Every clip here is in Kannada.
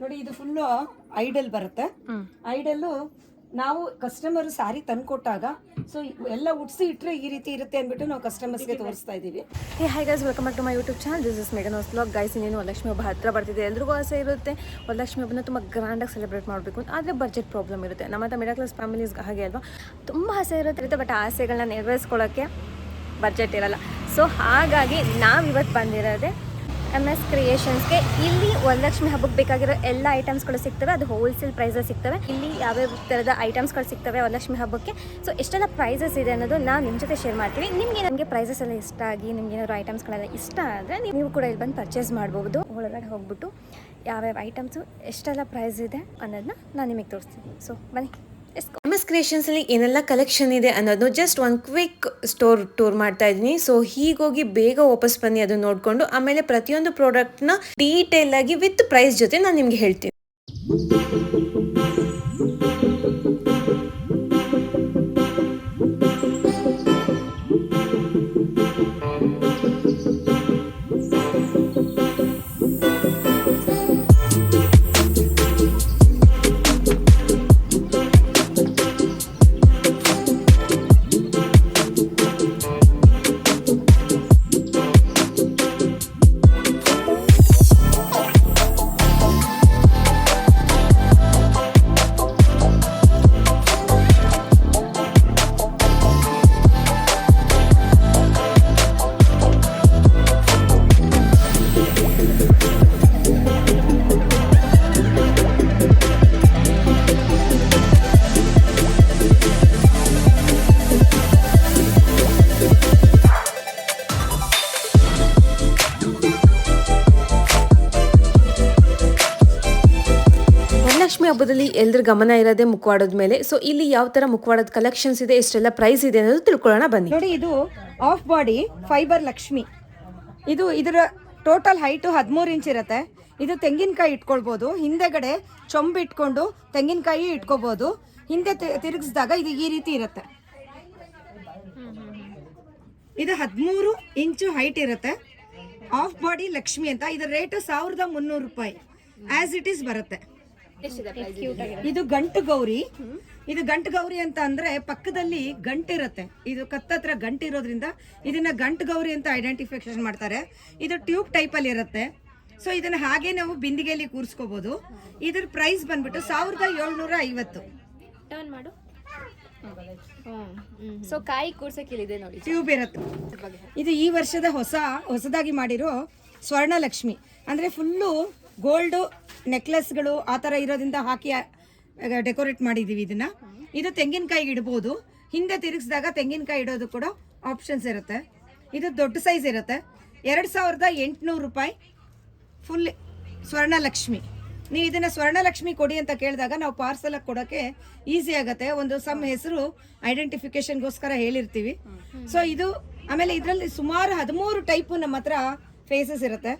ನೋಡಿ ಇದು ಫುಲ್ ಐಡಲ್ ಬರುತ್ತೆ. ಐಡಲ್ ನಾವು ಕಸ್ಟಮರ್ ಸಾರಿ ತಂದ್ಕೊಟ್ಟಾಗ ಸೊ ಎಲ್ಲ ಉಡ್ಸಿ ಇಟ್ರೆ ಈ ರೀತಿ ಇರುತ್ತೆ ಅಂದ್ಬಿಟ್ಟು ನಾವು ಕಸ್ಟಮರ್ಸ್ಗೆ ತೋರಿಸ್ತಾ ಇದೀವಿ. Hey hi guys, welcome back to my YouTube channel. This is ಮೇಘನ್ ವ್ಲಾಗ್. ಗೈಸ್, ಇನ್ನೇನು ವರಲಕ್ಷ್ಮಿ ಹಬ್ಬ ಹತ್ರ ಬರ್ತಿದೆ. ಎಲ್ರಿಗೂ ಆಸೆ ಇರುತ್ತೆ ವರಲಕ್ಷ್ಮಿ ಹಬ್ಬನ ತುಂಬ ಗ್ರ್ಯಾಂಡಾಗಿ ಸೆಲೆಬ್ರೇಟ್ ಮಾಡಬೇಕು ಅಂತ. ಆದರೆ ಬಡ್ಜೆಟ್ ಪ್ರಾಬ್ಲಮ್ ಇರುತ್ತೆ. ನಮ್ಮಂಥ ಮಿಡಲ್ ಕ್ಲಾಸ್ ಫ್ಯಾಮಿಲೀಸ್ಗೆ ಹಾಗೆ ಅಲ್ವಾ, ತುಂಬ ಆಸೆ ಇರುತ್ತೆ. ಬಟ್ ಆಸೆಗಳನ್ನ ನೆರವೇರಿಸ್ಕೊಳ್ಳೋಕ್ಕೆ ಬಡ್ಜೆಟ್ ಇರಲ್ಲ. ಸೊ ಹಾಗಾಗಿ ನಾವಿವತ್ತು ಬಂದಿರೋದೆ MS ಕ್ರಿಯೇಷನ್ಸ್ಗೆ. ಇಲ್ಲಿ ವರಲಕ್ಷ್ಮಿ ಹಬ್ಬಕ್ಕೆ ಬೇಕಾಗಿರೋ ಎಲ್ಲ ಐಟಮ್ಸ್ಗಳು ಸಿಗ್ತವೆ. ಅದು ಹೋಲ್ಸೇಲ್ ಪ್ರೈಸಲ್ಲಿ ಸಿಗ್ತವೆ. ಇಲ್ಲಿ ಯಾವ್ಯಾವ ಥರದ ಐಟಮ್ಸ್ಗಳು ಸಿಗ್ತವೆ ವರಲಕ್ಷ್ಮಿ ಹಬ್ಬಕ್ಕೆ. ಸೊ ಎಷ್ಟೆಲ್ಲ ಪ್ರೈಸಸ್ ಇದೆ ಅನ್ನೋದು ನಾನು ನಿಮ್ಮ ಜೊತೆ ಶೇರ್ ಮಾಡ್ತೀನಿ. ನನಗೆ ಪ್ರೈಸಸ್ ಎಲ್ಲ ಇಷ್ಟ ಆಗಿ ನಿಮ್ಗೆ ಏನಾದ್ರು ಐಟಮ್ಸ್ಗಳೆಲ್ಲ ಇಷ್ಟ ಆದರೆ ನೀವು ಕೂಡ ಇಲ್ಲಿ ಬಂದು ಪರ್ಚೇಸ್ ಮಾಡ್ಬೋದು. ಒಳಗಡೆ ಹೋಗ್ಬಿಟ್ಟು ಯಾವ್ಯಾವ ಐಟಮ್ಸು ಎಷ್ಟೆಲ್ಲ ಪ್ರೈಸ್ ಇದೆ ಅನ್ನೋದನ್ನ ನಾನು ನಿಮಗೆ ತೋರಿಸ್ತೀನಿ. ಸೊ ಬನ್ನಿ. MS ಕ್ರಿಯೇಷನ್ಸ್ ಅಲ್ಲಿ ಏನೆಲ್ಲ ಕಲೆಕ್ಷನ್ ಇದೆ ಅನ್ನೋದು ಜಸ್ಟ್ ಒಂದು ಕ್ವಿಕ್ ಟೂರ್ ಮಾಡ್ತಾ ಇದ್ದೀನಿ. ಸೊ ಹೀಗೋಗಿ ಬೇಗ ವಾಪಸ್ ಬನ್ನಿ, ಅದು ನೋಡಿಕೊಂಡು ಆಮೇಲೆ ಪ್ರತಿಯೊಂದು ಪ್ರಾಡಕ್ಟ್ನ ಡೀಟೇಲ್ ಆಗಿ ವಿತ್ ಪ್ರೈಸ್ ಜೊತೆ ನಾನು ನಿಮ್ಗೆ ಹೇಳ್ತೀನಿ. ಲಕ್ಷ್ಮಿ ಹಬ್ಬದಲ್ಲಿ ಎಲ್ಲರ ಗಮನ ಇರೋದೇ ಮುಖವಾಡದ ಮೇಲೆ. ಸೊ ಇಲ್ಲಿ ಯಾವ ತರ ಮುಖವಾಡದ ಕಲೆಕ್ಷನ್ಸ್ ಇದೆ, ಎಷ್ಟೆಲ್ಲ ಪ್ರೈಸ್ ಇದೆ ಅನ್ನೋದು ತಿಳ್ಕೊಳ್ಳೋಣ ಬನ್ನಿ. ನೋಡಿ ಇದು ಆಫ್ ಬಾಡಿ ಫೈಬರ್ ಲಕ್ಷ್ಮಿ. ಇದರ ಟೋಟಲ್ ಹೈಟು 13 ಇಂಚ್ ಇರುತ್ತೆ. ಇದು ತೆಂಗಿನಕಾಯಿ ಇಟ್ಕೊಳ್ಬೋದು. ಹಿಂದೆಗಡೆ ಚೊಂಬು ಇಟ್ಕೊಂಡು ತೆಂಗಿನಕಾಯಿ ಇಟ್ಕೋಬಹುದು. ಹಿಂದೆ ತಿರುಗಿಸಿದಾಗ ಇದು ಈ ರೀತಿ ಇರುತ್ತೆ. ಇದು 13 ಇಂಚು ಹೈಟ್ ಇರುತ್ತೆ. ಆಫ್ ಬಾಡಿ ಲಕ್ಷ್ಮಿ ಅಂತ. ಇದರ ರೇಟ್ 1300 ರೂಪಾಯಿ ಆಸ್ ಇಟ್ ಈಸ್ ಬರುತ್ತೆ. ಇದು ಗಂಟು ಗೌರಿ. ಇದು ಗಂಟು ಗೌರಿ ಅಂತ ಅಂದ್ರೆ ಪಕ್ಕದಲ್ಲಿ ಗಂಟಿರುತ್ತೆ. ಇದು ಕತ್ತತ್ರ ಗಂಟಿರೋದ್ರಿಂದ ಇದನ್ನ ಗಂಟು ಗೌರಿ ಅಂತ ಐಡೆಂಟಿಫಿಕೇಶನ್ ಮಾಡ್ತಾರೆ. ಇದು ಟ್ಯೂಬ್ ಟೈಪ್ ಅಲ್ಲಿ ಇರುತ್ತೆ. ಸೊ ಇದನ್ನ ಹಾಗೆ ನಾವು ಬಿಂದಿಗೆಯಲ್ಲಿ ಕೂರಿಸ್ಕೋಬಹುದು. ಇದ್ರ ಪ್ರೈಸ್ ಬಂದ್ಬಿಟ್ಟು 1750. ಟರ್ನ್ ಮಾಡು. ಸೊ ಕಾಯಿ ಕೂರ್ಸಕ್ಕಿದೆ ನೋಡಿ, ಟ್ಯೂಬ್ ಇರುತ್ತೆ. ಇದು ಈ ವರ್ಷದ ಹೊಸದಾಗಿ ಮಾಡಿರೋ ಸ್ವರ್ಣ ಲಕ್ಷ್ಮಿ. ಅಂದ್ರೆ ಫುಲ್ಲು ಗೋಲ್ಡ್ ನೆಕ್ಲೆಸ್ಗಳು ಆ ಥರ ಇರೋದ್ರಿಂದ ಹಾಕಿ ಡೆಕೋರೇಟ್ ಮಾಡಿದ್ದೀವಿ ಇದನ್ನ. ಇದು ತೆಂಗಿನಕಾಯಿಗೆ ಇಡ್ಬೋದು. ಹಿಂದೆ ತಿರುಗಿಸಿದಾಗ ತೆಂಗಿನಕಾಯಿ ಇಡೋದು ಕೂಡ ಆಪ್ಷನ್ಸ್ ಇರುತ್ತೆ. ಇದು ದೊಡ್ಡ ಸೈಜ್ ಇರುತ್ತೆ. 2800 ರೂಪಾಯಿ ಫುಲ್ ಸ್ವರ್ಣಲಕ್ಷ್ಮಿ. ನೀವು ಇದನ್ನ ಸ್ವರ್ಣಲಕ್ಷ್ಮಿ ಕೊಡಿ ಅಂತ ಕೇಳಿದಾಗ ನಾವು ಪಾರ್ಸಲ್ ಕೊಡೋಕ್ಕೆ ಈಸಿ ಆಗುತ್ತೆ. ಒಂದು ಸಮ್ ಹೆಸರು ಐಡೆಂಟಿಫಿಕೇಶನ್ಗೋಸ್ಕರ ಹೇಳಿರ್ತೀವಿ. ಸೊ ಇದು ಆಮೇಲೆ ಇದರಲ್ಲಿ ಸುಮಾರು 13 ಟೈಪು ನಮ್ಮ ಹತ್ರ ಫೇಸಸ್ ಇರುತ್ತೆ.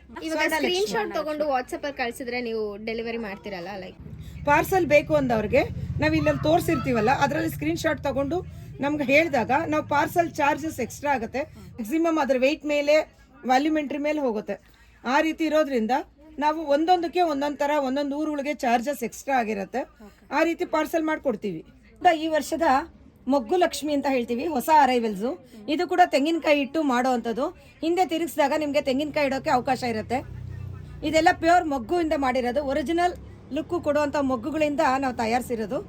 ಸ್ಕ್ರೀನ್ ಶಾಟ್ ತಗೊಂಡು ವಾಟ್ಸ್ಆಪ್ ಅಲ್ಲಿ ಕಳಿಸಿದ್ರೆ ನೀವು ಡೆಲಿವರಿ ಮಾಡ್ತೀರಲ್ಲ, ಲೈಕ್ ಪಾರ್ಸಲ್ ಬೇಕು ಅಂದವ್ರಿಗೆ ನಾವು ಇಲ್ಲಲ್ಲಿ ತೋರಿಸಿರ್ತೀವಲ್ಲ, ಅದರಲ್ಲಿ ಸ್ಕ್ರೀನ್ ಶಾಟ್ ತಗೊಂಡು ನಮ್ಗೆ ಹೇಳಿದಾಗ ನಾವು ಪಾರ್ಸಲ್ ಚಾರ್ಜಸ್ ಎಕ್ಸ್ಟ್ರಾ ಆಗುತ್ತೆ. ಮ್ಯಾಕ್ಸಿಮಮ್ ಅದ್ರ ವೆಯ್ಟ್ ಮೇಲೆ ವ್ಯಾಲ್ಯೂಮೆಂಟ್ರಿ ಮೇಲೆ ಹೋಗುತ್ತೆ. ಆ ರೀತಿ ಇರೋದ್ರಿಂದ ನಾವು ಒಂದೊಂದಕ್ಕೆ ಒಂದೊಂದು ಥರ ಒಂದೊಂದು ಊರುಗಳಿಗೆ ಚಾರ್ಜಸ್ ಎಕ್ಸ್ಟ್ರಾ ಆಗಿರುತ್ತೆ. ಆ ರೀತಿ ಪಾರ್ಸಲ್ ಮಾಡಿಕೊಡ್ತೀವಿ. ಈ ವರ್ಷದ ಮೊಗ್ಗು ಲಕ್ಷ್ಮಿ ಅಂತ ಹೇಳ್ತೀವಿ, ಹೊಸ ಅರೈವಲ್ಸು. ಇದು ಕೂಡ ತೆಂಗಿನಕಾಯಿ ಇಟ್ಟು ಮಾಡೋ ಅಂಥದ್ದು. ಹಿಂದೆ ತಿರುಗಿಸಿದಾಗ ನಿಮಗೆ ತೆಂಗಿನಕಾಯಿ ಇಡೋಕ್ಕೆ ಅವಕಾಶ ಇರುತ್ತೆ. ಇದೆಲ್ಲ ಪ್ಯೂರ್ ಮೊಗ್ಗುವಿಂದ ಮಾಡಿರೋದು. ಒರಿಜಿನಲ್ ಲುಕ್ಕು ಕೊಡುವಂಥ ಮೊಗ್ಗುಗಳಿಂದ ನಾವು ತಯಾರಿಸಿರೋದು.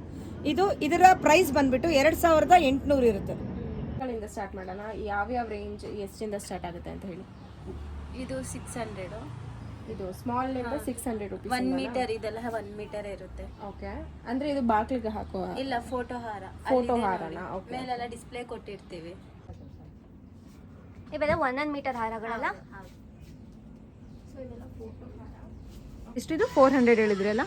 ಇದರ ಪ್ರೈಸ್ ಬಂದ್ಬಿಟ್ಟು 2800 ಇರುತ್ತೆ. ಸ್ಟಾರ್ಟ್ ಮಾಡೋಣ. ಯಾವ್ಯಾವ ರೇಂಜ್ ಎಷ್ಟಿಂದ ಸ್ಟಾರ್ಟ್ ಆಗುತ್ತೆ ಅಂತ ಹೇಳಿ. ಇದು 600. ಇದು ಸ್ಮಾಲ್ ಲೆಂಬರ್ 600 ರೂಪೀಸ್. 1 ಮೀಟರ್ ಇದೆಲ್ಲ 1 ಮೀಟರ್ ಇರುತ್ತೆ. ಓಕೆ, ಅಂದ್ರೆ ಇದು ಬಾಕ್ಲಿಗೆ ಹಾಕೋ ಇಲ್ಲ, ಫೋಟೋ ಹಾರನ. ಓಕೆ, ಮೇಲೆಲ್ಲ ಡಿಸ್ಪ್ಲೇ ಕೊಟ್ಟಿರ್ತೀವಿ. ಇವೆಲ್ಲ 1 ಮೀಟರ್ ಹಾರಗಳಲ್ಲ. ಎಷ್ಟು ಇದು 400 ಹೇಳಿದ್ರಲ್ಲ.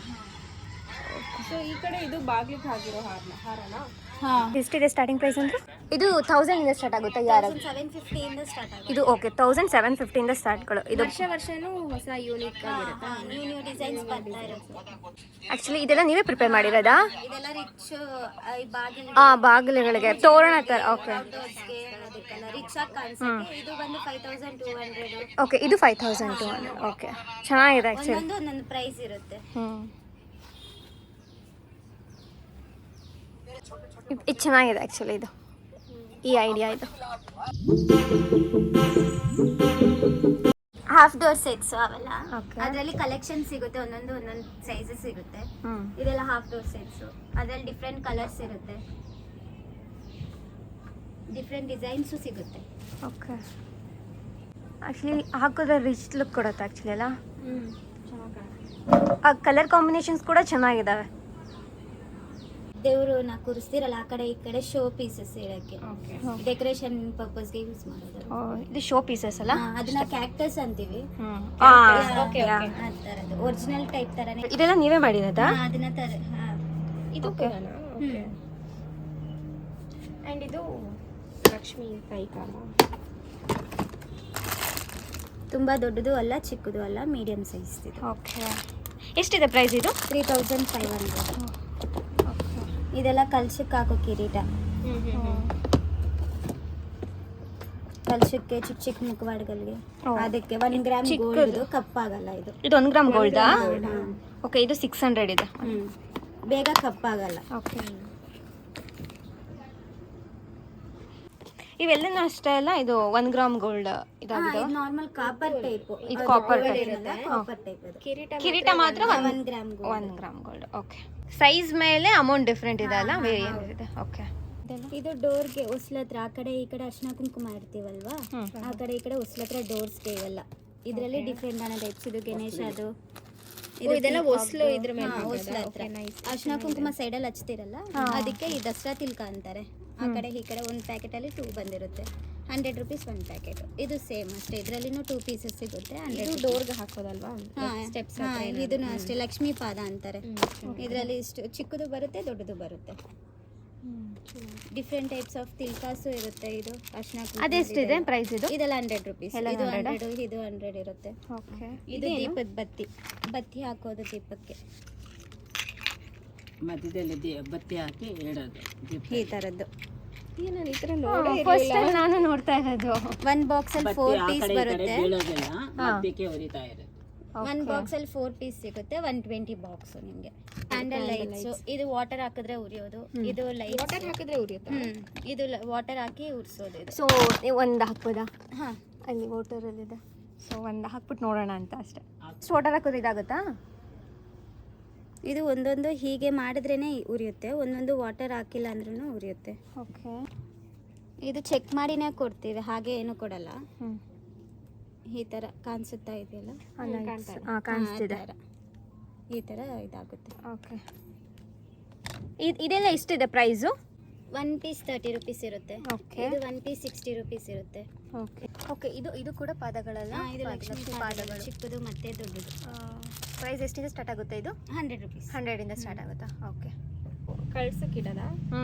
ಸೊ ಈ ಕಡೆ ಇದು ಬಾಗ್ಲಿಗೆ ಹಾಕಿರೋ ಹಾರನ. ಹಾ, ಎಷ್ಟಿದೆ ಸ್ಟಾರ್ಟಿಂಗ್ ಪ್ರೈಸ್ ಅಂದ್ರೆ? ಇದು 1000 ಇಂದ ಸ್ಟಾರ್ಟ್ ಆಗುತ್ತೆ ಯಾರು 750 ಇಂದ ಸ್ಟಾರ್ಟ್ ಆಗುತ್ತೆ. ಇದು ಓಕೆ 1750 ಇಂದ ಸ್ಟಾರ್ಟ್ಗಳು ಇದು ವರ್ಷನೂ ಹೊಸ ಯೂನಿಕ್ ಆಗಿರುತ್ತೆ. ನ್ಯೂ ಡಿಸೈನ್ಸ್ ಬರ್ತಾ ಇರುತ್ತೆ. ಆ್ಯಕ್ಚುಲಿ ಇದೆಲ್ಲ ನೀವೇ ಪ್ರಿಪೇರ್ ಮಾಡಿರೋದಾ? ಇದೆಲ್ಲ ರಿಚ್ ಈ ಬಾಗಿಲು ಬಾಗಿಲುಗಳಿಗೆ ತೋರಣ ಥರ. ಓಕೆ ಡೋರ್ಸ್ಗೆ ಅದಕ್ಕೆಲ್ಲ ರಿಚ್ ಆಗಿ ಕಾಣಿಸುತ್ತೆ. ಇದು ಬಂದು 5200. ಓಕೆ ಇದು 5200. ಓಕೆ ಚೆನ್ನಾಗಿದೆ ಆ್ಯಕ್ಚುಲಿ. ಒಂದೊಂದು ಪ್ರೈಸ್ ಇರುತ್ತೆ. ಇದು ಚೆನ್ನಾಗಿದೆ ಆ್ಯಕ್ಚುಲಿ. ಇದು ಈ ಐಡಿಯಾ ಇದು ಹಾಫ್ ಡೋರ್ ಸೆಟ್ಸ್ ಅವೆಲ್ಲ. Okay. ಅದರಲ್ಲಿ ಕಲೆಕ್ಷನ್ ಸಿಗುತ್ತೆ. ಒಂದೊಂದು ಸೈಜಸ್ ಸಿಗುತ್ತೆ. ಇದೆಲ್ಲ ಹಾಫ್ ಡೋರ್ ಸೆಟ್ಸ್. ಅದರಲ್ಲಿ ಡಿಫ್ರೆಂಟ್ ಕಲರ್ಸ್ ಇರುತ್ತೆ, ಡಿಫ್ರೆಂಟ್ ಡಿಸೈನ್ಸು ಸಿಗುತ್ತೆ. ಓಕೆ ಆ್ಯಕ್ಚುಲಿ ಹಾಕಿದ್ರೆ ರಿಚ್ ಲುಕ್ ಕೊಡುತ್ತೆ ಆ್ಯಕ್ಚುಲಿ ಅಲ್ಲ. ಆ ಕಲರ್ ಕಾಂಬಿನೇಷನ್ಸ್ ಕೂಡ ಚೆನ್ನಾಗಿದ್ದಾವೆ. ದೇವರು ನಾ ಕೂರಿಸ್ತಿರಲ್ಲ ಆ ಕಡೆ ಈ ಕಡೆ ಶೋ ಪೀಸಸ್ ಇರಕ್ಕೆ, ಡೆಕೋರೇಷನ್ ಪರ್ಪಸ್ಗೆ ಯೂಸ್ ಮಾಡೋದು. ಇದು ಶೋ ಪೀಸಸ್ ಅಲ್ಲ. ಅದನ್ನ ಕ್ಯಾಕ್ಟಸ್ ಅಂತೀವಿ. ಒರಿಜಿನಲ್ ಟೈಪ್ ತರನೇ. ಇದೆಲ್ಲ ನೀವೇ ಮಾಡಿರೋದಾ? ಅದನ್ನ ಇದು ಅಂಡ್ ಇದು ಲಕ್ಷ್ಮಿ ಕೈಕಾಲ. ತುಂಬಾ ದೊಡ್ಡದು ಅಲ್ಲ ಚಿಕ್ಕದು ಅಲ್ಲ, ಮೀಡಿಯಂ ಸೈಜ್ ಇದು. ಓಕೆ ಎಷ್ಟಿದೆ ಪ್ರೈಸ್ ಇದು? 3500. ಇದೆಲ್ಲ ಕಲ್ಶಕ್ಕೆ ಹಾಕೋ ಕಿರೀಟ. ಕಲ್ಶಕ್ಕೆ ಚಿಕ್ಕ ಚಿಕ್ಕ ಮುಖವಾಡಗಳಿಗೆ ಅದಕ್ಕೆ 1 ಗ್ರಾಮ್ ಗೋಲ್ಡ್ ಕಪ್ಪಾಗಲ್ಲ ಇದು. ಇದು 1 ಗ್ರಾಮ್ ಗೋಲ್ಡಾ? ಓಕೆ ಇದು 600 ಇದೆ. ಬೇಗ ಕಪ್ಪಾಗಲ್ಲ. ಓಕೆ ಇವೆಲ್ಲನೂ ಅಷ್ಟೇ ಅಲ್ಲ. ಇದು 1 ಗ್ರಾಮ್ ಗೋಲ್ಡ್ ಇದಾಗಿದೆ. Normal copper type. ಇದು ಕಾಪರ್ ಕಾಪರ್ ಟೈಪ್ ಅದು. ಕಿರೀಟ ಮಾತ್ರ 1 gram 1 gram gold. Okay size ಮೇಲೆ ಅಮೌಂಟ್ ಡಿಫ್ರೆಂಟ್ ಇದೆ ಅಲ್ಲ, ವೇರಿಯಂಟ್ ಇದೆ. ಓಕೆ ಇದು ಡೋರ್ಗೆ ಹೊಸ್ಲತ್ರ ಆ ಕಡೆ ಈ ಕಡೆ ಅರ್ಶಿನ ಕುಂಕುಮ ಇರ್ತೀವಲ್ವಾ, ಆ ಕಡೆ ಈ ಕಡೆ ಹೊಸ್ಲತ್ರ ಡೋರ್ಸ್ಗೆ ಇವೆಲ್ಲ. ಇದರಲ್ಲಿ ಡಿಫ್ರೆಂಟ್ ಅನ್ನೋ ಟೈಪ್ಸ್. ಇದು ಗಣೇಶ ಅದು ಇದೆಲ್ಲ ಹೊಸ್ಲು ಇದ್ರ ಮೇಲೆ ಹೊಸ್ಲತ್ರ ಅರ್ಶಿನ ಕುಂಕುಮ ಸೈಡಲ್ಲಿ ಹಚ್ತಿರಲ್ಲ, ಅದಕ್ಕೆ ಈ ದಸರಾ ತಿಲ್ಕ ಅಂತಾರೆ. ಆ ಕಡೆ ಈ ಕಡೆ ಒಂದು ಪ್ಯಾಕೆಟ್ ಅಲ್ಲಿ 2 ಬಂದಿರುತ್ತೆ. 100 ರೂಪೀಸ್ 1 ಪ್ಯಾಕೆಟ್. ಇದು ಸೇಮ್ ಅಷ್ಟೇ, ಇದರಲ್ಲಿನೂ 2 ಪೀಸಸ್ ಸಿಗುತ್ತೆ. 100 ಡೋರ್ಗೆ ಹಾಕೋದಲ್ವಾ ಸ್ಟೆಪ್ಸ್. ಇದನ್ನು ಅಷ್ಟೇ ಲಕ್ಷ್ಮೀ ಪಾದ ಅಂತಾರೆ. ಇದರಲ್ಲಿ ಇಷ್ಟು ಚಿಕ್ಕದು ಬರುತ್ತೆ, ದೊಡ್ಡದು ಬರುತ್ತೆ. ಡಿಫ್ರೆಂಟ್ ಟೈಪ್ಸ್ ಆಫ್ ತಿಲ್ಕಾಸು ಇರುತ್ತೆ. ಇದು ಅರ್ಶಿನ ಅದೆಷ್ಟಿದೆ ಪ್ರೈಸ್ ಇದು? ಇದೆಲ್ಲ 100 ರೂಪೀಸ್. ಇದು 100, ಇದು 100 ಇರುತ್ತೆ. ಓಕೆ ಇದು ದೀಪದ ಬತ್ತಿ ಹಾಕೋದು ದೀಪಕ್ಕೆ. ಮಧ್ಯದಲ್ಲಿ ಬತ್ತಿ ಹಾಕಿ ಇಡೋದು ಈ ತರದ್ದು. ಫಸ್ಟ್ ಟೈಮ್ ನಾನು ನೋಡ್ತಾ ಇರೋದು. 1 ಬಾಕ್ಸ್ ಅಲ್ಲಿ 4 ಪೀಸ್ ಬರುತ್ತೆ. ಬೀಳೋದಿಲ್ಲ, ಮಧ್ಯಕ್ಕೆ ಉರಿತಾ ಇರೋದು. 1 ಬಾಕ್ಸ್ ಅಲ್ಲಿ 4 ಪೀಸ್ ಸಿಗುತ್ತೆ. 120 ಬಾಕ್ಸ್ ನಿಮಗೆ. Handle lights. ಇದು ವಾಟರ್ ಹಾಕಿದ್ರೆ ಉರಿಯೋದು. ಇದು ಲೈಟ್ ವಾಟರ್ ಹಾಕಿದ್ರೆ ಉರಿಯುತ್ತೆ. ಇದು ವಾಟರ್ ಹಾಕಿ ಉರಿಸೋದು. ಇದು ಸೊ ಒಂದು ಹಾಕ್ಬೋದಾ? ಹಾಂ, ಅಲ್ಲಿ ವಾಟರಲ್ಲಿದೆ. ಸೊ ಒಂದು ಹಾಕ್ಬಿಟ್ಟು ನೋಡೋಣ ಅಂತ ಅಷ್ಟೇ. ವಾಟರ್ ಹಾಕೋದು ಇದಾಗುತ್ತಾ? ಇದು ಒಂದೊಂದು ಹೀಗೆ ಮಾಡಿದ್ರೇನೆ ಉರಿಯುತ್ತೆ, ಒಂದೊಂದು ವಾಟರ್ ಹಾಕಿಲ್ಲ ಅಂದ್ರೂ ಉರಿಯುತ್ತೆ. ಓಕೆ ಇದು ಚೆಕ್ ಮಾಡಿನೇ ಕೊಡ್ತೀವಿ, ಹಾಗೆ ಏನು ಕೊಡಲ್ಲ. ಹ್ಞೂ ಈ ಥರ ಕಾಣಿಸುತ್ತಾ ಇದೆಯಲ್ಲ, ಕಾಣಿಸ್ತಿದೆ. ಈ ಥರ ಇದಾಗುತ್ತೆ. ಓಕೆ ಇದೆಲ್ಲ ಇಷ್ಟಿದೆ ಪ್ರೈಸು? 1 ಪೀಸ್ 30 ರೂಪೀಸ್ ಇರುತ್ತೆ. ಓಕೆ ಇದು 1 ಪೀಸ್ 60 ರೂಪೀಸ್ ಇರುತ್ತೆ. ಓಕೆ ಓಕೆ ಇದು ಕೂಡ ಪಾದಗಳಲ್ಲ? ಇದು ಲಕ್ಷ್ಮೀ ಪಾದಗಳು, ಚಿಕ್ಕದು ಮತ್ತೆ ದೊಡ್ಡದು. ಪ್ರೈಸ್ ಎಷ್ಟಿಂದ ಸ್ಟಾರ್ಟ್ ಆಗುತ್ತೆ ಇದು? 100 ರೂಪೀಸ್. 100 ಇಂದ ಸ್ಟಾರ್ಟ್ ಆಗುತ್ತಾ? ಓಕೆ ಕಳ್ಸಕ್ಕಿಡದ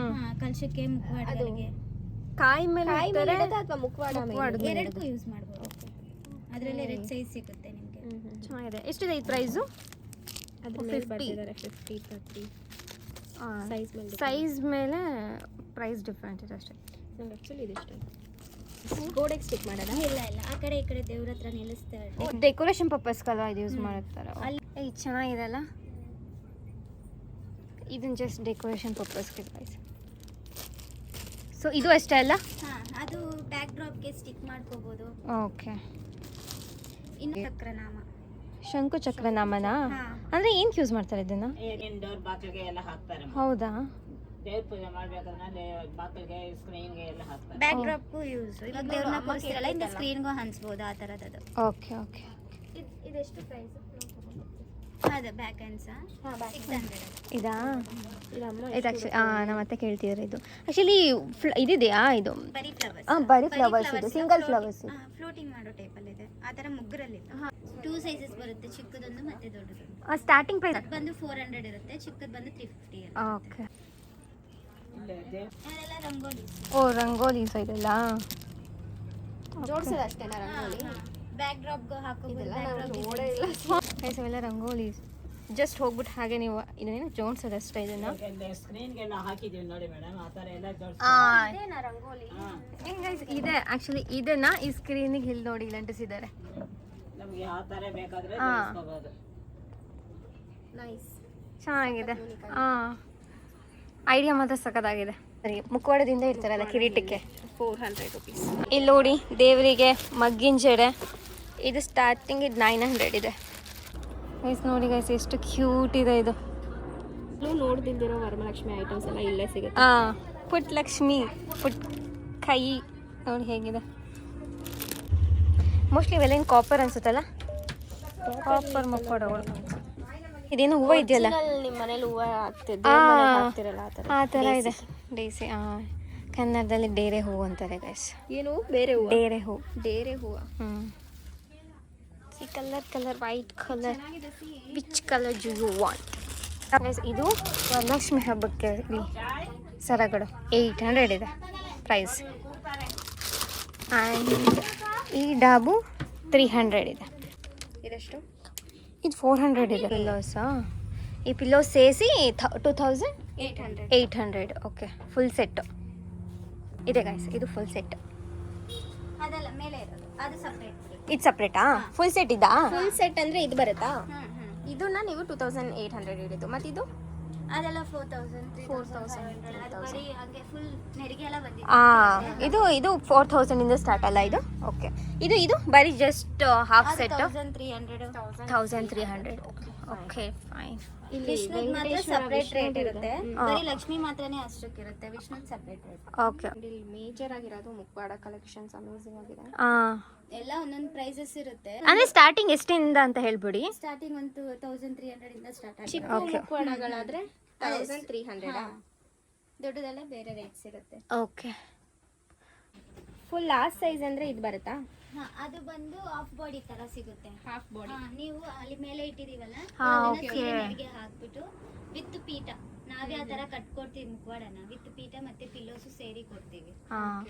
ಕಲಶಕ್ಕೆ ಮುಖವಾಡಗಳಿಗೆ ಕಾಯಿ ಮೇಲೆ ಅಥವಾ ಮುಖವಾಡ ಎರಡಕ್ಕೂ ಯೂಸ್ ಮಾಡ್ಬೋದು. ಅದರಲ್ಲಿ 2 ಸೈಜ್ ಸಿಗುತ್ತೆ ನಿಮಗೆ. ಚೆನ್ನಾಗಿದೆ. ಎಷ್ಟಿದೆ ಇದು ಪ್ರೈಸು? ಅದ್ರ ಮೇಲೆ ಬರ್ತಿದ್ದಾರೆ 50, 30 ಸೈಜ್ ಮೇಲೆ. ಸೈಜ್ ಮೇಲೆ ಪ್ರೈಸ್ ಡಿಫ್ರೆಂಟ್ ಇದೆ ಅಷ್ಟೇ. ನಂಗೆ ಆ್ಯಕ್ಚುಲಿ ಇದು ಇಷ್ಟ. ಗೋಡೆಗೆ ಸ್ಟಿಕ್ ಮಾಡೋಣ. ಇಲ್ಲ ಆ ಕಡೆ ಈ ಕಡೆ ದೇವ್ರ ಹತ್ರ ನಿಲ್ಲಿಸ್ತಾರೆ. ಡೆಕೋರೇಷನ್ ಪರ್ಪಸ್ಗಲ್ವಾ ಇದು ಯೂಸ್ ಮಾಡ್ತಾರೆ. ಇದು ಚೆನ್ನಾಗಿದೆ ಅಲ್ಲ. ಇದನ್ನ ಜಸ್ಟ್ ಡೆಕೋರೇಷನ್ ಪರ್ಪಸ್ಗೆ ಪ್ರೈಸ್. ಸೊ ಇದು ಅಷ್ಟೇ ಅಲ್ಲ? ಹಾಂ, ಅದು ಬ್ಯಾಕ್ ಡ್ರಾಪ್ಗೆ ಸ್ಟಿಕ್ ಮಾಡ್ಕೋಬೋದು. ಓಕೆ ಇನ್ನು ಚಕ್ರನಾಮ, ಶಂಕು ಚಕ್ರನಾಮನ ಅಂದ್ರೆ ಏನಕ್ಕೆ ಯೂಸ್ ಮಾಡ್ತಾರೆ ಇದನ್ನ? ಡೋರ್ ಬಾಗಿಲಿಗೆ ಎಲ್ಲ ಹಾಕ್ತಾರೆ. ಹೌದಾ? ದೇವ್ರ ಪೂಜೆ ಮಾಡ್ಬೇಕಾದ್ರೆ ಬಾಗಿಲಿಗೆ ಸ್ಕ್ರೀನ್ಗೆ ಎಲ್ಲ ಹಾಕ್ತಾರೆ. ಬ್ಯಾಕ್ ಡ್ರಾಪ್ಗೂ ಯೂಸ್. ಇವಾಗ ದೇವ್ರನ್ನ ಕೂರಿಸ್ತಿರಲ್ಲ, ಇಂದ ಸ್ಕ್ರೀನ್ಗೂ ಹಂಚ್ಬೋದು, ಆ ಥರದ್ದು. ಓಕೆ ಓಕೆ ಇದೆಷ್ಟು ಪ್ರೈಸ್? ಅದೇ ಬ್ಯಾಕ್ ಹ್ಯಾಂಡ್ಸಾ 600. ಇದಾ? ಇದು ಆ್ಯಕ್ಚುಲಿ ನಮ್ಮ ಮತ್ತೆ ಕೇಳ್ತಿದ್ರು. ಇದು ಆ್ಯಕ್ಚುಲಿ ಇದಿದೆಯಾ? ಇದು ಬರೀ ಫ್ಲವರ್ಸ್. ಬರೀ ಫ್ಲವರ್ಸ್ ಇದು, ಸಿಂಗಲ್ ಫ್ಲವರ್ಸ್. ಫ್ಲೋಟಿಂಗ್ ಮಾಡೋ ಟೈಪಲ್ಲಿ ಇದೆ. ಆ ಥರ ಮುಗ್ಗರಲ್ಲಿ 2 ಸೈಜಸ್ ಬರುತ್ತೆ, ಚಿಕ್ಕದೊಂದು ಮತ್ತೆ ದೊಡ್ಡದೊಂದು. ಸ್ಟಾರ್ಟಿಂಗ್ ಪ್ರೈಸ್ ಬಂದು 400 ಇರುತ್ತೆ, ಚಿಕ್ಕದು ಬಂದು 350 ಇರುತ್ತೆ. ಓಕೆ ಅದೆಲ್ಲ ರಂಗೋಲಿ ಓ ರಂಗೋಲೀಸ್ ಇದೆಲ್ಲ ಜೋಡಿಸೋದು ಅಷ್ಟೇನಾ ರಂಗೋಲಿ? ಬ್ಯಾಕ್ ಡ್ರಾಪ್ ಹಾಕೋದಿಲ್ಲ. ಗೈಸ್ ಅವೆಲ್ಲ ರಂಗೋಲೀಸ್. ಜಸ್ಟ್ ಹೋಗ್ಬಿಟ್ಟು ಹಾಗೆ ನೀವು ಇನ್ನೇನು ಜೋಡಿಸೋದು ಅಷ್ಟೇ ಇದನ್ನ. ಸ್ಕ್ರೀನ್ಗೆಲ್ಲ ಹಾಕಿದೀವಿ ನೋಡಿ ಮೇಡಮ್, ಆ ಥರ ಎಲ್ಲ ಜೋಡಿಸಿ. ರಂಗೋಲಿ ಇದೆ ಆಕ್ಚುಲಿ ಇದನ್ನ ಈ ಸ್ಕ್ರೀನಿಗೆ ಇಲ್ಲಿ ನೋಡಿ ಇಲ್ಲಿ ಅಂಟಿಸಿದ್ದಾರೆ. ನಮ್ಗೆ ಯಾವ ಥರ ಬೇಕಾದ್ರೆ ಜೋಡಿಸ್ಕೋಬಹುದು. ನೈಸ್. ಚೆನ್ನಾಗಿದೆ. ಐಡಿಯಾ ಮಾತ್ರ ಸಖತ್ತಾಗಿದೆ. ಸರಿ, ಮುಖವಾಡದಿಂದ ಇರ್ತಾರಲ್ಲ ಕಿರೀಟಕ್ಕೆ 400 rupees. ಇಲ್ಲಿ ನೋಡಿ ದೇವರಿಗೆ ಮಗ್ಗಿನ ಜಡೆ, ಇದು ಸ್ಟಾರ್ಟಿಂಗ್ ಇದು 900 ಇದೆ. ಗೈಸ್ ನೋಡಿ ಗೈಸ್ ಎಷ್ಟು ಕ್ಯೂಟ್ ಇದೆ ಇದು. ನೋಡ್ದಿಲ್ದಿರೋ ವರಮಲಕ್ಷ್ಮಿ ಐಟಮ್ಸ್ ಎಲ್ಲ ಇಲ್ಲೇ ಸಿಗುತ್ತೆ. ಪುಟ್ ಲಕ್ಷ್ಮಿ, ಪುಟ್ ಕೈ ನೋಡಿ ಹೇಗಿದೆ. ಮೋಸ್ಟ್ಲಿ ಇವೆಲ್ಲ ಏನು ಕಾಪರ್ ಅನ್ಸುತ್ತಲ್ಲ, ಕಾಪರ್ ಮುಖವಾಡಗಳು. ಇದೇನು ಹೂವು ಇದೆಯಲ್ಲ ನಿಮ್ಮ ಮನೇಲಿ ಹೂವು ಹಾಕ್ತಿರಲ್ಲ ಆ ಥರ ಇದೆ. ಡೇಸಿ ಕನ್ನಡದಲ್ಲಿ ಡೇರೆ ಹೂವು ಅಂತಾರೆ ಗೈಸ್. ಏನು ಬೇರೆ ಹೂವು? ಡೇರೆ ಹೂವು. ಡೇರೆ ಹೂವು. See colour white colour, which colour do you want? Guys ಇದು ವರಲಕ್ಷ್ಮಿ ಹಬ್ಬಕ್ಕೆ ಇಲ್ಲಿ ಸರಗಳು 800 ಇದೆ ಪ್ರೈಸ್. ಆ್ಯಂಡ್ ಈ ಡಾಬು 300 ಇದೆ. ಇದೆಷ್ಟು? ಇದು 400 ಇದೆ. ಪಿಲ್ಲೋಸಾ? ಈ ಪಿಲ್ಲೋಸ್ ಸೇರಿಸಿ 2800. ಓಕೆ, ಫುಲ್ ಸೆಟ್ಟು ಇದೆ ಗೈಸ್. ಇದು ಫುಲ್ ಸೆಟ್. ಅದೆಲ್ಲ ಮೇಲೆ ಇರೋದು ಅದು ಸಪ್ರೇಟ್. ಇದು ಸಪ್ರೇಟಾ? ಫುಲ್ ಸೆಟ್ ಇದಾ? ಫುಲ್ ಸೆಟ್ ಅಂದ್ರೆ ಇದು ಬರುತ್ತಾ? ಇದನ್ನ ನೀವು 2800 ಹೇಳಿದ್ದು, ಮತ್ತು ಇದು ಅದೆಲ್ಲ 4000 ಅದು ಬರೀ ಹಾಗೆ ಫುಲ್ ನೆರಿಗೆ ಎಲ್ಲ ಬಂದಿದೆ. ಇದು 4000 ಇಂದ ಸ್ಟಾರ್ಟ್ ಅಲ್ಲ ಇದು? ಓಕೆ. ಇದು ಬರೀ just half set 1300. Okay fine. Vishnu ಮಾತ್ರ ಸಪ್ರೇಟ್ ರೇಟ್ ಇರುತ್ತೆ, ಬರೀ ಲಕ್ಷ್ಮಿ ಮಾತ್ರನೇ ಅಷ್ಟಕ್ಕಿರುತ್ತೆ, ವಿಷ್ಣು ಸಪ್ರೇಟ್ ರೇಟ್. ಓಕೆ. ಇಲ್ಲಿ ಮೇಜರ್ ಆಗಿರೋದು ಮುಖವಾಡ ಕಲೆಕ್ಷನ್ಸ್ ಅಮೇಜಿಂಗ್ ಆಗಿದೆ. ಎಲ್ಲ ಒಂದೊಂದು ಪ್ರೈಸಸ್ ಇರುತ್ತೆ. ಅಂದ್ರೆ ಸ್ಟಾರ್ಟಿಂಗ್ ಎಷ್ಟಿಂದ ಅಂತ ಹೇಳ್ಬಿಡಿ. ಸ್ಟಾರ್ಟಿಂಗ್ ಒಂದು 1300 ಇಂದ ಸ್ಟಾರ್ಟ್ ಆಗುತ್ತೆ. ಚಿಕ್ಕ ಮುಖವಾಡಗಳಾದ್ರೆ 1300. ದೊಡ್ಡದೆಲ್ಲ ಬೇರೆ ರೇಟ್ಸ್ ಇರುತ್ತೆ. ಓಕೆ. ಫುಲ್ ಲಾಸ್ಟ್ ಸೈಜ್ ಅಂದ್ರೆ ಇದು ಬರುತ್ತಾ? ಅದು ಬಂದು ಆಫ್ ಬಾಡಿ ತರ ಸಿಗುತ್ತೆ. Half body. ನೀವು ಅಲ್ಲಿ ಮೇಲೆ ಇಟ್ಟಿದೀವಲ್ಲ, ಓಕೆ. ನೆರಿಗೆ ಹಾಕ್ಬಿಟ್ಟು ವಿತ್ ಪೀಠ ನಾವೇ ಆ ತರ ಕಟ್ಕೊಡ್ತೀವಿ. ಮುಖವಾಡನ ವಿತ್ ಪೀಠ ಮತ್ತೆ ಪಿಲ್ಲೋಸು ಸೇರಿ ಕೊಡ್ತೀವಿ.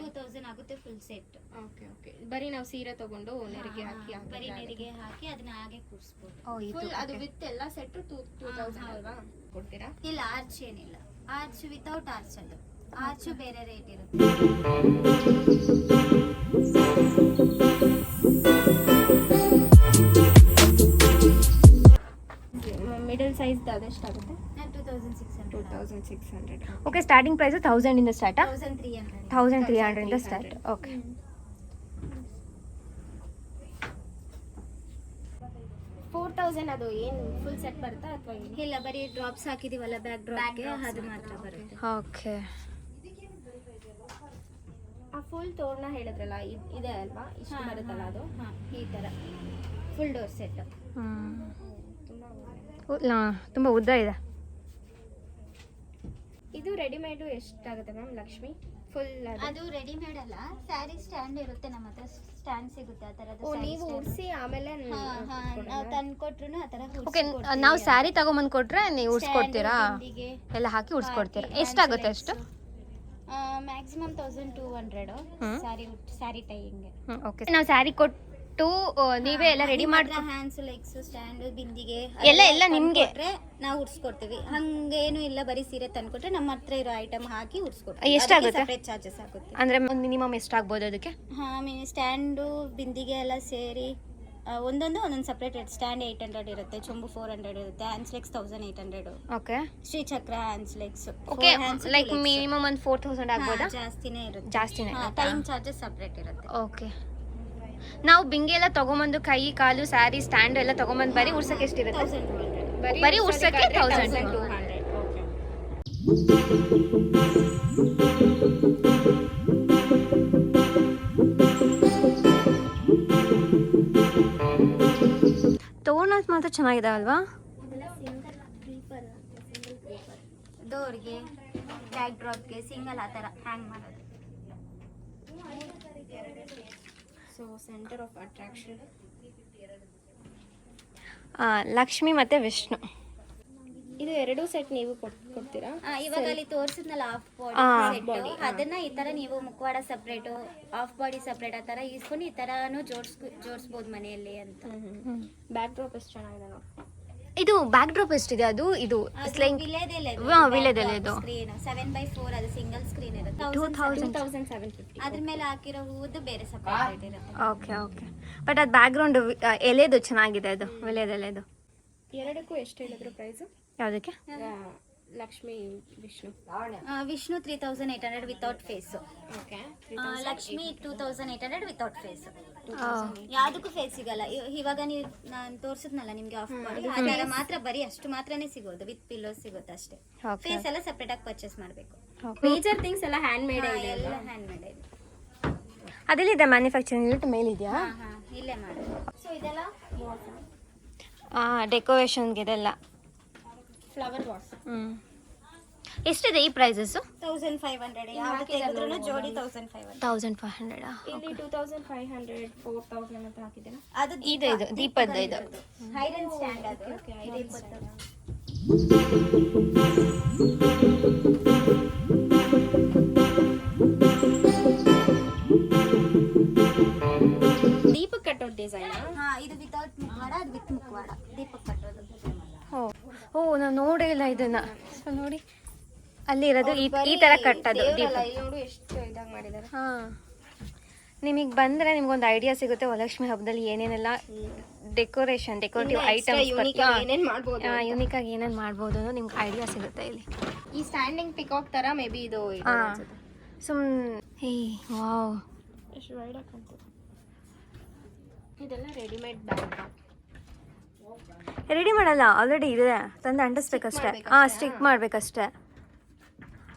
2000 ಆಗುತ್ತೆ ಫುಲ್ ಸೆಟ್. ಓಕೆ. ಬರೀ ನಾವು ಸೀರೆ ತಗೊಂಡು ನೆರಿಗೆ ಹಾಕಿ ಬರೀ ನೆರಿಗೆ ಹಾಕಿ ಅದನ್ನ ಹಾಗೆ ಕೂರಿಸ್ಬೋದು. ಫುಲ್ ಅದು ವಿತ್ ಎಲ್ಲ ಸೆಟ್ 2000 ಅಲ್ವಾ ಕೊಡ್ತೀರಾ? ಇಲ್ಲ, ಆರ್ಚ್ ಏನಿಲ್ಲ. ಆರ್ಚ್ ವಿತೌಟ್ ಆರ್ಚ್, ಅದು ಆರ್ಚ್ ಬೇರೆ ರೇಟ್ ಇರುತ್ತೆ. ಮಿಡಲ್ ಸೈಜ್ ಅದೆಷ್ಟಾಗುತ್ತೆ? 2600. ಓಕೆ, ಸ್ಟಾರ್ಟಿಂಗ್ ಪ್ರೈಸ್ 1000 ಇಂದ ಸ್ಟಾರ್ಟ್. 1300 ಇಂದ ಸ್ಟಾರ್ಟ್. ಓಕೆ. 4000 ಅದು ಏನು ಫುಲ್ ಸೆಟ್ ಬರುತ್ತಾ ಅಥವಾ ಏನು? ಇಲ್ಲ, ಬರೀ ಡ್ರಾಪ್ಸ್ ಹಾಕಿದೀವಲ್ಲ ಬ್ಯಾಕ್ ಡ್ರಾಪ್ಗೆ ಅದು ಮಾತ್ರ ಬರುತ್ತೆ. ಓಕೆ. ಆ ಫುಲ್ ತೋರಣ ಹೇಳಿದ್ರಲ್ಲ ಇದೆ ಅಲ್ವಾ, ಇಷ್ಟು ಬರುತ್ತಲ್ಲ ಅದು? ಈ ತರ ಫುಲ್ ಡೋರ್ ಸೆಟ್. ತುಂಬ ಉದ್ದ ಇದೆ. ಇದು ರೆಡಿಮೇಡು ಎಷ್ಟಾಗುತ್ತೆ ಮ್ಯಾಮ್ ಲಕ್ಷ್ಮಿ? ಫುಲ್ ಅದು ರೆಡಿಮೇಡ್ ಅಲ್ಲ, ಸ್ಯಾರಿ ಸ್ಟ್ಯಾಂಡ್ ಇರುತ್ತೆ ನಮ್ಮ ಹತ್ರ. ಸ್ಟ್ಯಾಂಡ್ ಸಿಗುತ್ತೆ ಆ ತರದ್ದು. ನೀವು ಉಡ್ಸಿ ಆಮೇಲೆ ನಾವು ತಂದ್ಕೊಟ್ರು ಆ ತರ ಓಕೆ, ನಾವು ಸ್ಯಾರಿ ತಗೊಂಬಂದು ಕೊಟ್ರೆ ನೀವು ಉಡ್ಸ್ಕೊಡ್ತೀರಾ? ಎಲ್ಲ ಹಾಕಿ ಉಡ್ಸ್ಕೊಡ್ತೀರಾ? ಎಷ್ಟಾಗುತ್ತೆ ಅಷ್ಟು? Maximum 1200 sari tying. ಓಕೆ, ನಾವು ಸ್ಯಾರಿ ಕೊಟ್ಟು ನೀವೇ ಎಲ್ಲ ರೆಡಿ ಮಾಡಿ ಹ್ಯಾಂಡ್ಸ್, ಲೆಗ್ಸ್, ಸ್ಟ್ಯಾಂಡ್, ಬಿಂದಿಗೆ ಎಲ್ಲ ನಿಮ್ಗೆ ನಾವು ಉಡ್ಸ್ಕೊಡ್ತೀವಿ. ಹಂಗೇನು ಇಲ್ಲ, ಬರೀ ಸೀರೆ ತಂದ್ಕೊಟ್ರೆ ನಮ್ಮ ಹತ್ರ ಇರೋ ಐಟಮ್ ಹಾಕಿ ಉಡ್ಸ್ಕೊಡ್ತೀವಿ. ಎಷ್ಟಾಗುತ್ತೆ? ಸಪ್ರೇಟ್ ಚಾರ್ಜಸ್ ಆಗುತ್ತೆ. ಅಂದ್ರೆ ಮಿನಿಮಮ್ ಎಷ್ಟಾಗ್ಬೋದು ಅದಕ್ಕೆ? ಸ್ಟ್ಯಾಂಡು, ಬಿಂದಿಗೆ ಎಲ್ಲ ಸೇರಿ ಒಂದೊಂದು ಸಪ್ರೇಟ್ ರೇಟ್. ಸ್ಟ್ಯಾಂಡ್ 800 ಇರುತ್ತೆ, ಚೊಂಬು 400 ಇರುತ್ತೆ, ಹ್ಯಾಂಡ್ಸ್ ಲೆಗ್ಸ್ 1800. ಓಕೆ. ಶ್ರೀಚಕ್ರ hands legs. Okay, like minimum ಒಂದು 4000 ಆಗ್ಬೋದಾ? ಜಾಸ್ತಿನೇ ಇರುತ್ತೆ. ಜಾಸ್ತಿನೇ. ಟೈಮ್ ಚಾರ್ಜಸ್ ಸಪ್ರೇಟ್ ಇರುತ್ತೆ. ಓಕೆ. ನಾವು ಬಿಂಗೆ ಎಲ್ಲ ತಗೊಂಬಂದು ಕೈ ಕಾಲು ಸ್ಯಾರಿ ಸ್ಟ್ಯಾಂಡ್ ಎಲ್ಲ ತಗೊಂಬಂದು ಬರೀ ಉಡ್ಸಕ್ಕೆ ಎಷ್ಟಿರುತ್ತೆ? 1200. ಬರೀ ಉಡ್ಸಕ್ಕೆ 1200. ತೋರ್ನಸ್ ಮಾತ್ರ ಚೆನ್ನಾಗಿದೆ ಅಲ್ವಾ? ಡೋರ್ಗೆ, ಬ್ಯಾಕ್ ಡ್ರಾಪ್ಗೆ, ಸಿಂಗಲ್ ಆ ಥರ ಹ್ಯಾಂಗ್ ಮಾಡೋದು. So centre of attraction Lakshmi ಮತ್ತು ವಿಷ್ಣು. ಇದು ಎರಡು ಸೆಟ್ ನೀವು ಕೊಡ್ತೀರಾ? ಇವಾಗ ಅಲ್ಲಿ ತೋರಿಸಿದ್ನಲ್ಲ ಆಫ್ ಬಾಡಿ ಸೆಟ್, ಅದನ್ನ ಈ ತರ ನೀವು ಮುಖವಾಡ ಸಪ್ರೇಟು, ಆಫ್ ಬಾಡಿ ಸಪ್ರೇಟ್ ಆ ತರ ಇಸ್ಕೊಂಡು ಈ ತರಾನು ಜೋಡಿಸ್ಬೋದು ಮನೆಯಲ್ಲಿ ಅಂತ. ಬ್ಯಾಕ್ ಡ್ರಾಪ್ ಎಷ್ಟು ಚೆನ್ನಾಗಿದೆ ನೋಡಿ. ಇದು ಬ್ಯಾಕ್ ಡ್ರಾಪ್ ಎಷ್ಟಿದೆ? ಅದು ಇದು ವಿಲೇದೆಲೆ ಇದು ಸ್ಕ್ರೀನ್ 7x4 ಅದು ಸಿಂಗಲ್ ಸ್ಕ್ರೀನ್ ಇರುತ್ತೆ. 2750. ಅದ್ರ ಮೇಲೆ ಹಾಕಿರೋ ಹೂದು ಬೇರೆ ಸಪ್ರೇಟ್ ಇರುತ್ತೆ. Okay okay. ಬಟ್ ಅದು ಬ್ಯಾಕ್ ಗ್ರೌಂಡ್ ಎಲೆದು ಚೆನ್ನಾಗಿದೆ, ಅದು ವಿಳೆದೆಲೆದು. ಎರಡಕ್ಕೂ ಎಷ್ಟು ಹೇಳಿದ್ರು ಪ್ರೈಸ್? ಯಾವುದಕ್ಕೆ? Lakshmi Vishnu. Vishnu 3800 without face. Okay. Lakshmi 2800 without face. ಯಾವ್ದಕ್ಕೂ ಫೇಸ್ ಸಿಗಲ್ಲ. ಇವಾಗ ನೀವು ನಾನು ತೋರಿಸಿದ್ನಲ್ಲ ನಿಮ್ಗೆ ಆಫ್ ಬಾಡಿ, ಅದರ ಮಾತ್ರ ಬರೀ ಅಷ್ಟು ಮಾತ್ರನೇ ಸಿಗೋದು, ವಿತ್ ಪಿಲ್ಲೋಸ್ ಸಿಗುತ್ತೆ ಅಷ್ಟೇ. ಫೇಸ್ ಎಲ್ಲ ಸಪ್ರೇಟ್ ಆಗಿ ಪರ್ಚೇಸ್ ಮಾಡಬೇಕು. ಮೇಜರ್ ಥಿಂಗ್ಸ್ ಎಲ್ಲ ಹ್ಯಾಂಡ್ ಮೇಡ್ ಇದೆ. ಎಲ್ಲ ಹ್ಯಾಂಡ್ ಮೇಡ್ ಇದೆ. ಅದೆಲ್ಲಿದೆ ಮ್ಯಾನುಫ್ಯಾಕ್ಚರಿಂಗ್ ಯೂನಿಟ್ ಮೇಲಿದೆಯಾ? ಇಲ್ಲೇ ಮಾಡೋದು. ಸೊ ಇದೆಲ್ಲ ಡೆಕೋರೇಷನ್ಗೆ ಇದೆಲ್ಲ ಫ್ಲವರ್ ವಾಸ್. ಎಷ್ಟಿದೆ ಈ ಪ್ರೈಸಸ್ಸು? 1500. ಯಾವ್ದು ತೆಗೆದ್ರೂ ಜೋಡಿ 1500. 1500. ಇಲ್ಲಿ 2500 4000 ಅಂತ ಹಾಕಿದ್ದೀರಾ? ಅದು ಇದು ದೀಪದ್ದು ಇದು ಐರನ್ ಸ್ಟ್ಯಾಂಡ್. ಅದು ಓಕೆ, ಐರನ್ ಸ್ಟ್ಯಾಂಡ್. ದೀಪಕ್ ಕಟ್ಟೋ ಡಿಸೈನ್. ಇದು ವಿತೌಟ್ ಮುಖವಾಡ, ಅದು ವಿತ್ ಮುಖವಾಡ. ದೀಪಕ್ ಕಟ್ಟೋದು. ಓ ನಾವು ನೋಡೇ ಇಲ್ಲ ಇದನ್ನ. ಸೊ ನೋಡಿ ಅಲ್ಲಿ ಇರೋದು ಈ ತರ ಕಟ್ಟೋದು ದೀಪ. ನೋಡು ಎಷ್ಟು ಇದಾಗಿ ಮಾಡಿದ್ದಾರೆ. ನಿಮಗೆ ಬಂದರೆ ನಿಮ್ಗೊಂದು ಐಡಿಯಾ ಸಿಗುತ್ತೆ ವರಲಕ್ಷ್ಮಿ ಹಬ್ಬದಲ್ಲಿ ಏನೇನೆಲ್ಲ ಡೆಕೋರೇಟಿವ್ ಐಟಮ್ಸ್ ಏನೇನ್ ಮಾಡ್ಬೋದು, ಯೂನಿಕ್ ಆಗಿ ಏನೇನು ಮಾಡ್ಬೋದು ಅನ್ನೋ ನಿಮ್ಗೆ ಐಡಿಯಾ ಸಿಗುತ್ತೆ ಇಲ್ಲಿ. ಈ ಸ್ಟ್ಯಾಂಡಿಂಗ್ ಪಿಕಾಕ್ ತರ ಮೇ ಬಿ ಇದು ಹೇ ವಾವ್, ಎಷ್ಟು ವೈಡ್ ಆಗಿ ಕಾಣ್ತದೆ. ಇದೆಲ್ಲ ರೆಡಿಮೇಡ್ ಬ್ಯಾಗ್. ರೆಡಿ ಮಾಡಲ್ಲ, ಆಲ್ರೆಡಿ ಇದೆ, ತಂದು ಅಂಟಿಸ್ಬೇಕಷ್ಟೇ. ಸ್ಟಿಕ್ ಮಾಡಬೇಕಷ್ಟೇ.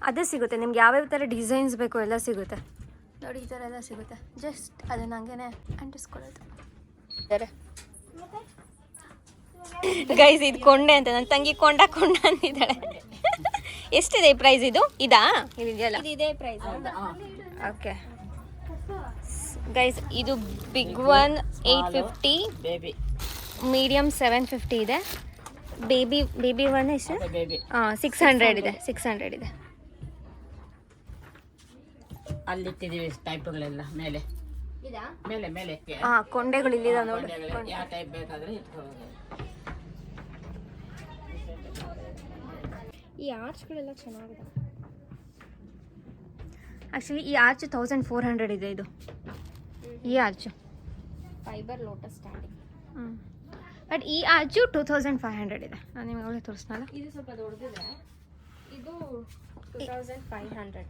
ಅದೇ ಸಿಗುತ್ತೆ ನಿಮ್ಗೆ ಯಾವ್ಯಾವ ಥರ ಡಿಸೈನ್ಸ್ ಬೇಕು ಎಲ್ಲ ಸಿಗುತ್ತೆ ನೋಡಿ. ಈ ಥರ ಎಲ್ಲ ಸಿಗುತ್ತೆ. ಜಸ್ಟ್ ಅದನ್ನ ಹಂಗೇನೆ ಅಂಟಿಸ್ಕೊಳ್ಳೋದು. ಗೈಸ್ ಇದು ಕೊಂಡೆ ಅಂತ ನನ್ನ ತಂಗಿ ಕೊಂಡ ಅಂತಿದ್ದಾಳೆ. ಎಷ್ಟಿದೆ ಈ ಪ್ರೈಸ್? ಇದಾ ಇದೆಯಲ್ಲ, ಇದೇ ಪ್ರೈಸ್. ಓಕೆ ಗೈಸ್, ಇದು ಬಿಗ್ ಒನ್ 850, ಬೇಬಿ ಮೀಡಿಯಮ್ 750 ಇದೆ. ಬೇಬಿ ಒನ್ ಎಷ್ಟು? ಬೇಬಿ 600 ಇದೆ. 600 ಇದೆ. ಅಲ್ಲಿಟ್ಟಿದೀವಿ ಟೈಪ್ಗಳೆಲ್ಲ ಮೇಲೆ ಇದಾ ಮೇಲೆ ಮೇಲೆ ಕೊಂಡೆಗಳು ಇಲ್ಲಿದೆ ನೋಡಿ. ಯಾವ ಟೈಪ್ ಬೇಕಾದ್ರೆ ಇಟ್ಕೋಬಹುದು. ಈ ಆರ್ಚ್ಗಳೆಲ್ಲ ಚೆನ್ನಾಗಿದೆ. ಆ್ಯಕ್ಚುಲಿ ಈ ಆರ್ಚ್ 1400 ಇದೆ. ಇದು ಈ arch fibre lotus standing. But ಈ ಆರ್ಚು 2500 ಇದೆ. ನಾನು ನಿಮಗೆ ಅವಳೇ ತೋರಿಸ್ನಲ್ಲ. ಇದು ಸ್ವಲ್ಪ ದೊಡ್ಡದಿದೆ. ಇದು 2500.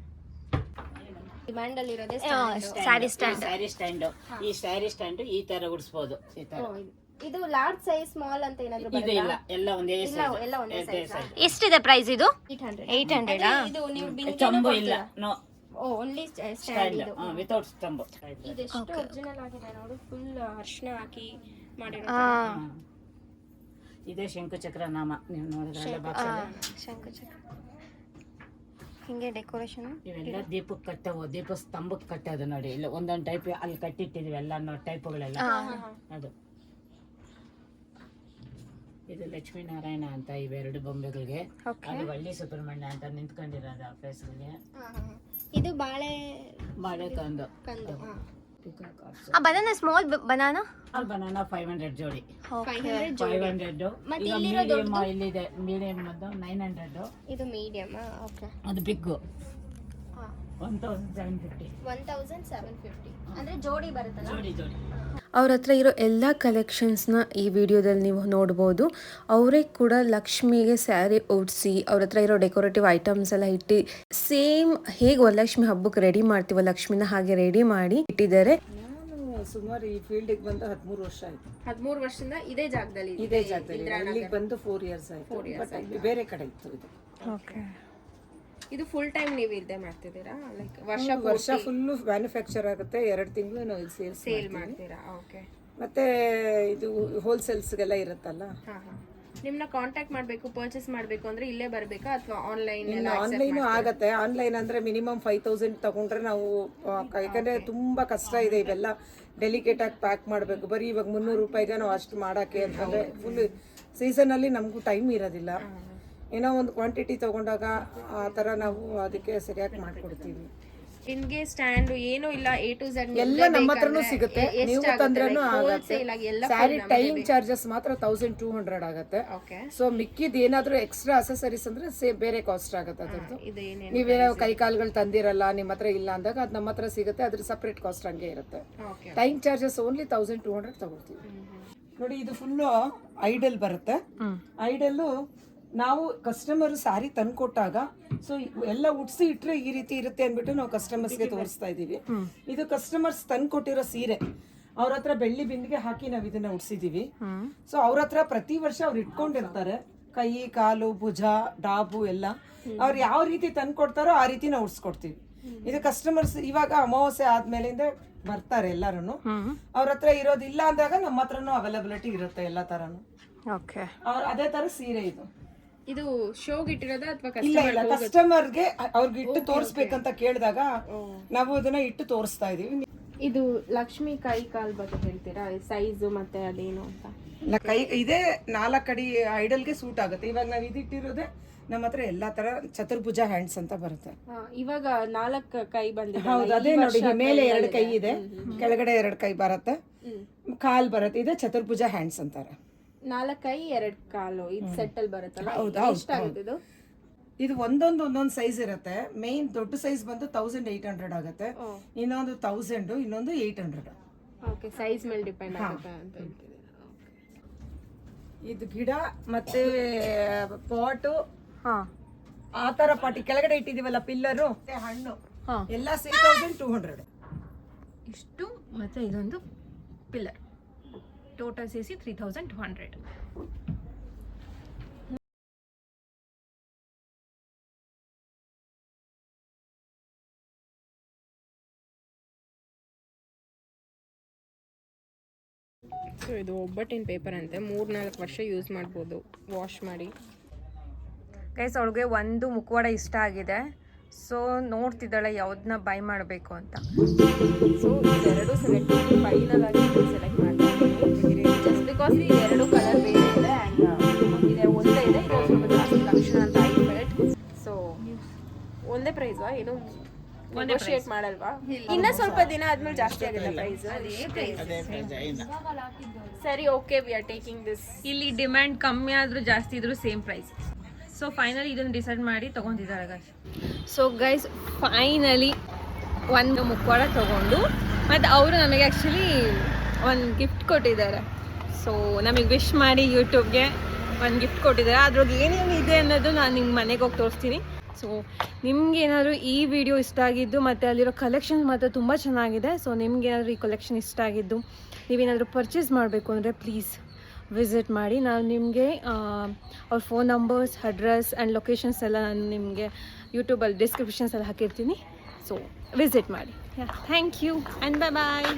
ಡಿಮ್ಯಾಂಡ್ ಅಲ್ಲಿ ಇರೋದೇ ಸ್ಯಾರಿ ಸ್ಟ್ಯಾಂಡ್. ಸ್ಯಾರಿ ಸ್ಟ್ಯಾಂಡ್. ಈ ಸ್ಯಾರಿ ಸ್ಟ್ಯಾಂಡ್ ಈ ತರ ಉಡಿಸಬಹುದು. ಈ ತರ ಇದು ಲಾರ್ಜ್ ಸೈಜ್ ಸ್ಮಾಲ್ ಅಂತ ಏನಾದ್ರು ಇದು ಇಲ್ಲ, ಎಲ್ಲ ಒಂದೇ ಎಲ್ಲ ಒಂದೇ ಸೈಜ್. ಎಷ್ಟಿದೆ ಪ್ರೈಸ್ ಇದು? 800. ಇದು ನೀವು ಚಂಬು ಇಲ್ಲ, ನೋ ಓನ್ಲಿ ಸ್ಟ್ಯಾಂಡ್. ಸ್ಟ್ಯಾಂಡ್ ಇದು ವಿತೌಟ್ ಚಂಬು. ಇದೆಷ್ಟು ಒರಿಜಿನಲ್ ಆಗಿದೆ ನೋಡು. ಫುಲ್ ಅರ್ಶನ ಹಾಕಿ ಮಾಡಿರೋ. ಇದೇ ಶಂಕುಚಕ್ರ ನಾಮ. ನೀವು ನೋಡಿದ್ರಲ್ಲ ಬಾಕ್ಸ್ ಅಲ್ಲಿ ಶಂಕುಚಕ್ರ ಹಿಂಗೆ ಡೆಕೋರೇಷನ್. ಇವೆಲ್ಲ ದೀಪಕ್ಕೆ ಕಟ್ಟವು, ದೀಪ ಸ್ತಂಭಕ್ಕೆ ಕಟ್ಟೋದು ನೋಡಿ. ಇಲ್ಲ ಒಂದೊಂದು ಟೈಪ್ ಅಲ್ಲಿ ಕಟ್ಟಿಟ್ಟಿದೀವಿ ಎಲ್ಲ ಟೈಪ್ಗಳೆಲ್ಲ. ಅದು ಇದು ಲಕ್ಷ್ಮೀನಾರಾಯಣ ಅಂತ ಇವೆರಡು ಬೊಂಬೆಗಳಿಗೆ. ಅದು ವಳ್ಳಿ ಸುಬ್ರಹ್ಮಣ್ಯ ಅಂತ ನಿಂತ್ಕೊಂಡಿರೋದು ಆ ಫೇಸ್ಗೆ. ಇದು ಬಾಳೆ ಕಂದು ಕಂದು. Banana small banana. ಬನಾನಾ 500 ಜೋಡಿ. 500. 500. ಇಲ್ಲಿದೆ ಮೀಡಿಯಂ ಅದು 900. ಇದು ಮೀಡಿಯಮ್. ಓಕೆ. ಅದು ಬಿಗ್ 1750. 1750 ಅಂದ್ರೆ ಜೋಡಿ ಬರುತ್ತಲ್ಲ. ಜೋಡಿ ಜೋಡಿ. ಅವ್ರ ಹತ್ರ ಇರೋ ಎಲ್ಲ ಕಲೆಕ್ಷನ್ಸ್ನ ಈ ವಿಡಿಯೋದಲ್ಲಿ ನೀವು ನೋಡ್ಬೋದು. ಅವರೇ ಕೂಡ ಲಕ್ಷ್ಮಿಗೆ ಸ್ಯಾರಿ ಉಡಿಸಿ ಅವ್ರ ಹತ್ರ ಇರೋ ಡೆಕೋರೇಟಿವ್ ಐಟಮ್ಸ್ ಎಲ್ಲ ಇಟ್ಟು ಸೇಮ್ ಹೇಗೆ ವರಲಕ್ಷ್ಮಿ ಹಬ್ಬಕ್ಕೆ ರೆಡಿ ಮಾಡ್ತೀವೋ ಲಕ್ಷ್ಮಿನ ಹಾಗೆ ರೆಡಿ ಮಾಡಿ ಇಟ್ಟಿದ್ದಾರೆ. ನಾನು ಸುಮಾರು ಈ ಫೀಲ್ಡಿಗೆ ಬಂದು 13 ವರ್ಷ ಆಯ್ತು. 13 ವರ್ಷದಿಂದ ಇದೇ ಜಾಗದಲ್ಲಿ. ಇದೇ ಜಾಗದಲ್ಲಿ ಇಲ್ಲಿಗೆ ಬಂದು 4 ಇಯರ್ಸ್ ಆಯ್ತು. ಬಟ್ ಅಲ್ಲಿ ಬೇರೆ ಕಡೆ ಇತ್ತು ಇದು. ಓಕೆ. ಇದು ಫುಲ್ ಟೈಮ್ ನೀವು ಇಲ್ಲದೆ ಮಾಡ್ತಿದ್ದೀರಾ? ಲೈಕ್ ವರ್ಷ ಫುಲ್ಲು ಮ್ಯಾನುಫ್ಯಾಕ್ಚರ್ ಆಗುತ್ತೆ. 2 ತಿಂಗಳು ನಾವು ಇಲ್ಲಿ ಸೇಲ್ ಮಾಡ್ತೀರಾ? ಓಕೆ. ಮತ್ತೆ ಇದು ಹೋಲ್ಸೇಲ್ಸ್ಗೆಲ್ಲ ಇರುತ್ತಲ್ಲ. ನಿಮ್ಮನ್ನ ಕಾಂಟ್ಯಾಕ್ಟ್ ಮಾಡಬೇಕು, ಪರ್ಚೇಸ್ ಮಾಡಬೇಕು ಅಂದ್ರೆ ಇಲ್ಲೇ ಬರಬೇಕಾ ಅಥವಾ ಆನ್ಲೈನ್? ಆನ್ಲೈನು ಆಗತ್ತೆ. ಆನ್ಲೈನ್ ಅಂದ್ರೆ ಮಿನಿಮಮ್ 5000 ತಗೊಂಡ್ರೆ ನಾವು, ಯಾಕಂದ್ರೆ ತುಂಬಾ ಕಷ್ಟ ಇದೆ ಇವೆಲ್ಲ ಡೆಲಿಕೇಟ್ ಆಗಿ ಪ್ಯಾಕ್ ಮಾಡಬೇಕು. ಬರೀ ಇವಾಗ 300 ರೂಪಾಯಿಗೆ ನಾವು ಅಷ್ಟು ಮಾಡೋಕ್ಕೆ ಅಂತಂದ್ರೆ ಫುಲ್ ಸೀಸನ್ ಅಲ್ಲಿ ನಮಗೂ ಟೈಮ್ ಇರೋದಿಲ್ಲ. ಏನೋ ಒಂದು ಕ್ವಾಂಟಿಟಿ ತೊಗೊಂಡಾಗ ಆ ಥರ ನಾವು ಅದಕ್ಕೆ ಸರಿಯಾಗಿ ಮಾಡಿಕೊಡ್ತೀವಿ. ನಿಮ್ಗೆ ಸ್ಟ್ಯಾಂಡ್ ಏನೂ ಇಲ್ಲ, A to Z ಎಲ್ಲ ನಮ್ಮ ಹತ್ರನೂ ಸಿಗುತ್ತೆ, ನೀವು ತಂದ್ರೂ ಆಗುತ್ತೆ. ಸ್ಯಾರಿ ಟೈಮ್ ಚಾರ್ಜಸ್ ಮಾತ್ರ 1200 ಆಗುತ್ತೆ. ಸೊ ಮಿಕ್ಕಿದ್ ಏನಾದರೂ ಎಕ್ಸ್ಟ್ರಾ ಅಸೆಸರೀಸ್ ಅಂದ್ರೆ ಬೇರೆ ಕಾಸ್ಟ್ ಆಗುತ್ತೆ ಅದ್ರದ್ದು. ನೀವೇನೋ ಕೈ ಕಾಲುಗಳು ತಂದಿರಲ್ಲ, ನಿಮ್ಮ ಹತ್ರ ಇಲ್ಲ ಅಂದಾಗ ಅದು ನಮ್ಮ ಹತ್ರ ಸಿಗುತ್ತೆ, ಅದ್ರ ಸಪ್ರೇಟ್ ಕಾಸ್ಟ್ ಹಂಗೆ ಇರುತ್ತೆ. ಟೈಮ್ ಚಾರ್ಜಸ್ ಓನ್ಲಿ 1200 ತಗೊಳ್ತೀವಿ. ನೋಡಿ ಇದು ಫುಲ್ಲು ಐಡಲ್ ಬರುತ್ತೆ. ಐಡಲ್ಲು ನಾವು ಕಸ್ಟಮರ್ ಸ್ಯಾರಿ ತಂದ್ಕೊಟ್ಟಾಗ ಸೊ ಎಲ್ಲ ಉಡ್ಸಿ ಇಟ್ರೆ ಈ ರೀತಿ ಇರುತ್ತೆ ಅಂದ್ಬಿಟ್ಟು ನಾವು ಕಸ್ಟಮರ್ಸ್ಗೆ ತೋರಿಸ್ತಾ ಇದೀವಿ. ಇದು ಕಸ್ಟಮರ್ಸ್ ತಂದ್ಕೊಟ್ಟಿರೋ ಸೀರೆ, ಅವ್ರ ಹತ್ರ ಬೆಳ್ಳಿ ಬಿಂದಿಗೆ ಹಾಕಿ ನಾವು ಇದನ್ನ ಉಡ್ಸಿದೀವಿ. ಸೊ ಅವ್ರ ಹತ್ರ ಪ್ರತಿ ವರ್ಷ ಅವ್ರು ಇಟ್ಕೊಂಡಿರ್ತಾರೆ, ಕೈ ಕಾಲು ಭುಜ ಡಾಬು ಎಲ್ಲ ಅವ್ರು ಯಾವ ರೀತಿ ತಂದ್ಕೊಡ್ತಾರೋ ಆ ರೀತಿ ನಾವು ಉಡ್ಸ್ಕೊಡ್ತೀವಿ. ಇದು ಕಸ್ಟಮರ್ಸ್ ಇವಾಗ ಅಮಾವಾಸ್ಯೆ ಆದ್ಮೇಲಿಂದ ಬರ್ತಾರೆ ಎಲ್ಲರೂ, ಅವ್ರ ಹತ್ರ ಇರೋದಿಲ್ಲ ಅಂದಾಗ ನಮ್ಮ ಹತ್ರನೂ ಅವೈಲಬಿಲಿಟಿ ಇರುತ್ತೆ ಎಲ್ಲ ತರನು. ಅವ್ರ ಅದೇ ತರ ಸೀರೆ ಇದು ಶೋಗೆ ಇಟ್ಟಿರೋದ ಅಥವಾ ಇಲ್ಲ ಇಲ್ಲ ಕಸ್ಟಮರ್ಗೆ ಅವ್ರಿಗೆ ಇಟ್ಟು ತೋರಿಸ್ಬೇಕಂತ ಕೇಳಿದಾಗ ನಾವು ಅದನ್ನ ಇಟ್ಟು ತೋರಿಸ್ತಾ ಇದೀವಿ. ಇದು ಲಕ್ಷ್ಮಿ ಕೈ ಕಾಲ್ ಬಗ್ಗೆ ಹೇಳ್ತೀರಾ, ಸೈಜು ಮತ್ತೆ ಅದೇನು ಅಂತ? ಕೈ ಇದೇ 4 ಅಡಿ ಐಡಲ್ಗೆ ಸೂಟ್ ಆಗುತ್ತೆ. ಇವಾಗ ನಾವು ಇದಿಟ್ಟಿರೋದೇ ನಮ್ಮ ಹತ್ರ ಎಲ್ಲಾ ತರ ಚತುರ್ಭುಜ ಹ್ಯಾಂಡ್ಸ್ ಅಂತ ಬರುತ್ತೆ. ಇವಾಗ 4 ಕೈ ಬಂದಿದೆ. ಹೌದು, ಅದೇ ನೋಡಿ, ಮೇಲೆ 2 ಕೈ ಇದೆ, ಕೆಳಗಡೆ 2 ಕೈ ಬರುತ್ತೆ, ಕಾಲ್ ಬರುತ್ತೆ. ಇದೆ ಚತುರ್ಭುಜ ಹ್ಯಾಂಡ್ಸ್ ಅಂತಾರೆ. 4 ಕೈ 2 ಕಾಲು ಇದು ಸೆಟ್ ಅಲ್ಲಿ ಬರುತ್ತಲ್ಲ, ಎಷ್ಟಾಗುತ್ತೆ ಇದು? ಇದು ಒಂದೊಂದು ಸೈಜ್ ಇರುತ್ತೆ. ಮೇನ್ ದೊಡ್ಡ ಸೈಜ್ ಬಂದು 1800 ಆಗುತ್ತೆ, ಇನ್ನೊಂದು 1000, ಇನ್ನೊಂದು 800. ಓಕೆ, ಸೈಜ್ ಮೇಲೆ ಡಿಪೆಂಡ್ ಆಗುತ್ತೆ ಅಂತ ಹೇಳ್ತಿದ್ದೀರಾ. ಇದು ಗಿಡ ಮತ್ತೆ ಪಾಟು ಆ ತರ ಪಾಟಿ ಕೆಳಗಡೆ ಇಟ್ಟಿದೀವಲ್ಲ, ಪಿಲ್ಲರು ಹಣ್ಣು ಎಲ್ಲ 3200 ಇಷ್ಟು. ಮತ್ತು ಇದೊಂದು ಪಿಲ್ಲರ್, ಟೋಟಲ್ ಸೇರಿಸಿ 3200. ಸೊ ಇದು ಒಬ್ಬಟ್ಟಿನ ಪೇಪರ್ ಅಂತೆ, 3-4 ವರ್ಷ ಯೂಸ್ ಮಾಡ್ಬೋದು ವಾಶ್ ಮಾಡಿ. ಗೈಸ್, ಅವಳಿಗೆ ಒಂದು ಮುಖವಾಡ ಇಷ್ಟ ಆಗಿದೆ, ಸೊ ನೋಡ್ತಿದ್ದಾಳೆ ಯಾವ್ದನ್ನ ಬೈ ಮಾಡಬೇಕು ಅಂತ. ಸೊ ಇದೆರಡು ಸೆಲೆಕ್ಟ್ ಮಾಡಿ ಫೈನಲ್ ಆಗಿ ಸೆಲೆಕ್ಟ್ ಮಾಡ್ತೀನಿ. ಜಸ್ಟ್ ಬಿಕಾಸ್ ಈ 2 ಕಲರ್ ಬೇರೆ ಇದೆ ಆ್ಯಂಡ್ ಇದೆ ಒಂದೇ ಇದೆ, ಇದು ಸ್ವಲ್ಪ ಜಾಸ್ತಿ ಲಕ್ಷಣ ಅಂತ ಐಫೆಟ್. ಸೊ ಒಂದೇ ಪ್ರೈಸ್ವಾ? ಏನು ನೆಗೋಷಿಯೇಟ್ ಮಾಡಲ್ವಾ? ಇನ್ನ ಸ್ವಲ್ಪ ದಿನ ಆದ್ಮೇಲೆ ಜಾಸ್ತಿ ಆಗುತ್ತೆ ಪ್ರೈಸ್. ಸರಿ, okay, we are taking this. ಇಲ್ಲಿ ಡಿಮ್ಯಾಂಡ್ ಕಮ್ಮಿ ಆದರೂ ಜಾಸ್ತಿ ಇದ್ರೂ ಸೇಮ್ ಪ್ರೈಸ್. ಸೊ ಫೈನಲಿ ಇದನ್ನು ಡಿಸೈಡ್ ಮಾಡಿ ತೊಗೊಂಡಿದ್ದಾರೆ ಗೈಸ್. ಸೊ ಗೈಸ್, ಫೈನಲಿ ಒಂದು ಮುಖವಾಡ ತೊಗೊಂಡು ಮತ್ತು ಅವರು ನಮಗೆ ಆ್ಯಕ್ಚುಲಿ ಒಂದು ಗಿಫ್ಟ್ ಕೊಟ್ಟಿದ್ದಾರೆ. ಸೊ ನಮಗೆ ವಿಶ್ ಮಾಡಿ ಯೂಟ್ಯೂಬ್ಗೆ ಒಂದು ಗಿಫ್ಟ್ ಕೊಟ್ಟಿದ್ದಾರೆ. ಅದ್ರೊಳಗೆ ಏನೇನು ಇದೆ ಅನ್ನೋದು ನಾನು ನಿಮ್ಮ ಮನೆಗೆ ಹೋಗಿ ತೋರಿಸ್ತೀನಿ. ಸೊ ನಿಮ್ಗೇನಾದರೂ ಈ ವಿಡಿಯೋ ಇಷ್ಟ ಆಗಿದ್ದು ಮತ್ತು ಅಲ್ಲಿರೋ ಕಲೆಕ್ಷನ್ ಮಾತ್ರ ತುಂಬ ಚೆನ್ನಾಗಿದೆ. ಸೊ ನಿಮ್ಗೇನಾದರೂ ಈ ಕಲೆಕ್ಷನ್ ಇಷ್ಟ ಆಗಿದ್ದು, ನೀವೇನಾದರೂ ಪರ್ಚೇಸ್ ಮಾಡಬೇಕು ಅಂದರೆ ಪ್ಲೀಸ್ ವಿಸಿಟ್ ಮಾಡಿ. ನಾನು ನಿಮಗೆ ಅವ್ರ phone numbers, address and locations ಎಲ್ಲ ನಾನು ನಿಮಗೆ ಯೂಟ್ಯೂಬಲ್ಲಿ ಡಿಸ್ಕ್ರಿಪ್ಷನ್ಸ್ ಎಲ್ಲ ಹಾಕಿರ್ತೀನಿ. ಸೊ ವಿಸಿಟ್ ಮಾಡಿ. Thank you and bye bye.